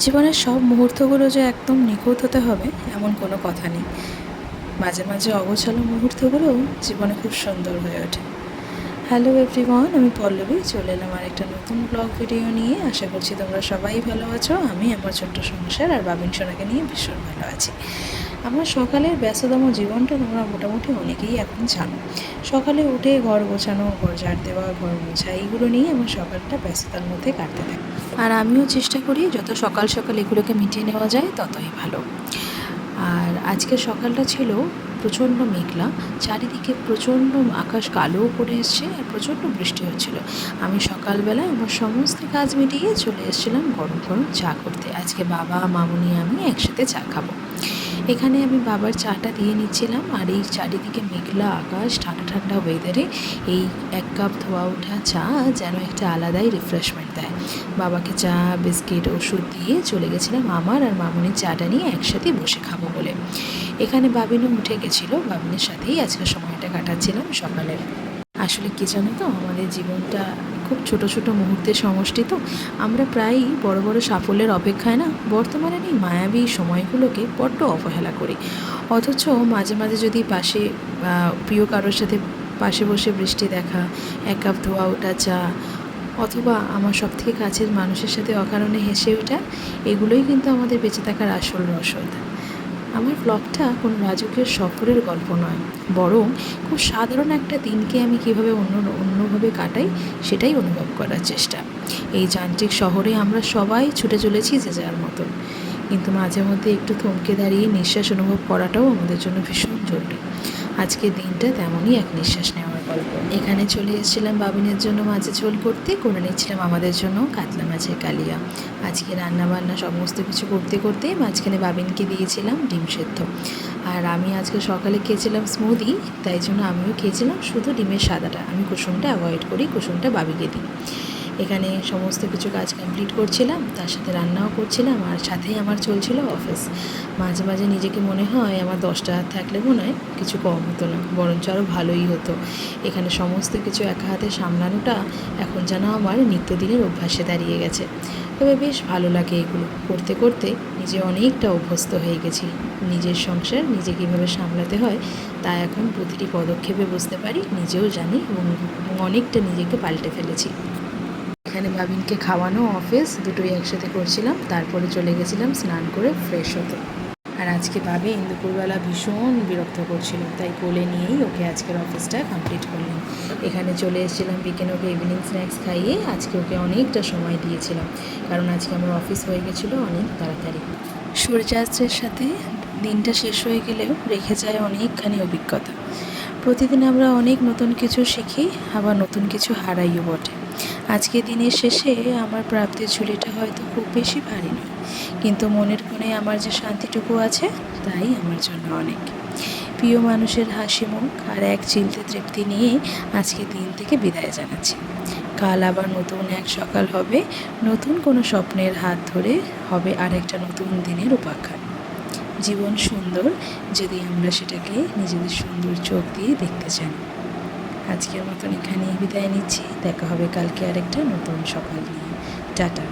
জীবনের সব মুহূর্তগুলো যে একদম নিখুঁত হতে হবে এমন কোনো কথা নেই। মাঝে মাঝে অগোছালো মুহূর্তগুলোও জীবনে খুব সুন্দর হয়ে ওঠে। হ্যালো এভরিওয়ান, আমি পল্লবী চলে এলাম আর একটা নতুন ব্লগ ভিডিও নিয়ে। আশা করছি তোমরা সবাই ভালো আছো। আমি আমার ছোট্ট সংসার আর বাবিন সোনাকে নিয়ে ভীষণ ভালো আছি। আমার সকালের ব্যস্ততম জীবনটা তোমরা মোটামুটি অনেকেই এখন জানো। সকালে উঠে ঘর গোছানো, ঘর ঝাড় দেওয়া, ঘর মোছা, এইগুলো নিয়ে আমার সকালটা ব্যস্ততার মধ্যে কাটতে থাকে। আর আমিও চেষ্টা করি যত সকাল সকাল এগুলোকে মিটিয়ে নেওয়া যায় ততই ভালো। আর আজকের সকালটা ছিল প্রচণ্ড মেঘলা, চারিদিকে প্রচণ্ড আকাশ কালো করে এসছে আর প্রচণ্ড বৃষ্টি হচ্ছিল। আমি সকালবেলায় আমার সমস্ত কাজ মিটিয়ে চলে এসেছিলাম গরম গরম চা করতে। আজকে বাবা, মামুনি, আমি একসাথে চা খাবো। এখানে আমি বাবার চাটা দিয়ে নিচ্ছিলাম, আর এই চারিদিকে মেঘলা আকাশ, ঠান্ডা ঠান্ডা ওয়েদারে এই এক কাপ ধোয়া ওঠা চা যেন একটা আলাদাই রিফ্রেশমেন্ট দেয়। বাবাকে চা, বিস্কিট, ওষুধ দিয়ে চলে গেছিলাম আমার আর মামুনির চাটা নিয়ে একসাথে বসে খাবো বলে। এখানে বাবিনও উঠে গেছিলো, বাবিনের সাথেই আজকে সময়টা কাটাচ্ছিলাম সকালে। আসলে কী জানো তো, আমাদের জীবনটা খুব ছোট ছোট মুহূর্তের সমষ্টি। তো আমরা প্রায়ই বড় বড় সাফল্যের অপেক্ষায় না বর্তমানে এই মায়াবী সময়গুলোকে বড্ড অবহেলা করি। অথচ মাঝে মাঝে যদি পাশে প্রিয় কারোর সাথে পাশে বসে বৃষ্টি দেখা, এক কাপ ধোয়া ওঠা চা, অথবা আমার সবথেকে কাছের মানুষের সাথে অকারণে হেসে ওঠা, এগুলোই কিন্তু আমাদের বেঁচে থাকার আসল রসদ। আমার ব্লগটা কোনো রাজকীয় সফরের গল্প নয়, বরং খুব সাধারণ একটা দিনকে আমি কীভাবে অন্যভাবে কাটাই সেটাই অনুভব করার চেষ্টা। এই যান্ত্রিক শহরে আমরা সবাই ছুটে চলেছি যে যার মতন, কিন্তু মাঝে মধ্যে একটু থমকে দাঁড়িয়ে নিঃশ্বাস অনুভব করাটাও আমাদের জন্য ভীষণ জরুরি। আজকের দিনটা তেমনই এক নিঃশ্বাস নেওয়ার গল্প। এখানে চলে এসেছিলাম বাবিনের জন্য মাছের ঝোল করতে, করে নিচ্ছিলাম আমাদের জন্য কাতলা মাছের কালিয়া। আজকে রান্নাবান্না সমস্ত কিছু করতে করতে মাঝখানে বাবিনকে দিয়েছিলাম ডিম সেদ্ধ। আর আমি আজকে সকালে খেয়েছিলাম স্মুদি, তাই জন্য আমিও খেয়েছিলাম শুধু ডিমের সাদাটা। আমি কুসুমটা অ্যাভয়েড করি, কুসুমটা বাবিকে দিই। এখানে সমস্ত কিছু কাজ কমপ্লিট করছিলাম, তার সাথে রান্নাও করছিলাম, আর সাথেই আমার চলছিল অফিস। মাঝে মাঝে নিজেকে মনে হয় আমার 10টা হাত থাকলে মনে হয় কিছু কম হতো না, বরঞ্চ আরও ভালোই হতো। এখানে সমস্ত কিছু একা হাতে সামলানোটা এখন যেন আমার নিত্যদিনের অভ্যাসে দাঁড়িয়ে গেছে। তবে বেশ ভালো লাগে এগুলো করতে করতে, নিজে অনেকটা অভ্যস্ত হয়ে গেছি। নিজের সংসার নিজে কীভাবে সামলাতে হয় তা এখন প্রতিটি পদক্ষেপে বুঝতে পারি, নিজেও জানি এবং অনেকটা নিজেকে পাল্টে ফেলেছি। এখানে বাবিনকে খাওয়ানো, অফিস দুটোই একসাথে করছিলাম, তারপরে চলে গেছিলাম স্নান করে ফ্রেশ হতে। আর আজকে বাবিন দুপুরবেলা ভীষণ বিরক্ত করছিল, তাই কোলে নিয়েই ওকে আজকের অফিসটা কমপ্লিট করলাম। এখানে চলে এসেছিলাম বিকেলে ওকে ইভিনিং স্ন্যাক্স খাইয়ে। আজকে ওকে অনেকটা সময় দিয়েছিলাম, কারণ আজকে আমার অফিস হয়ে গেছিলো অনেক তাড়াতাড়ি। সূর্যাস্তের সাথে দিনটা শেষ হয়ে গেলেও রেখে যায় অনেকখানি অভিজ্ঞতা। প্রতিদিন আমরা অনেক নতুন কিছু শিখি, আবার নতুন কিছু হারাইও বটে। আজকে দিনের শেষে আমার প্রাপ্তির ঝুলিটা হয়তো খুব বেশি ভারী নয়, কিন্তু মনের কোণে আমার যে শান্তিটুকু আছে তাই আমার জন্য অনেক। প্রিয় মানুষের হাসি মুখ আর এক চিলতে তৃপ্তি নিয়ে আজকে দিন থেকে বিদায় জানাচ্ছি। কাল আবার নতুন এক সকাল হবে, নতুন কোনো স্বপ্নের হাত ধরে হবে আর একটা নতুন দিনের উপাখ্যান। জীবন সুন্দর যদি আমরা সেটাকে নিজেদের সুন্দর চোখ দিয়ে দেখতে চাই। আজকের মতন এখানেই বিদায় নিচ্ছি, দেখা হবে কালকে আরেকটা নতুন সকাল নিয়ে। টাটা।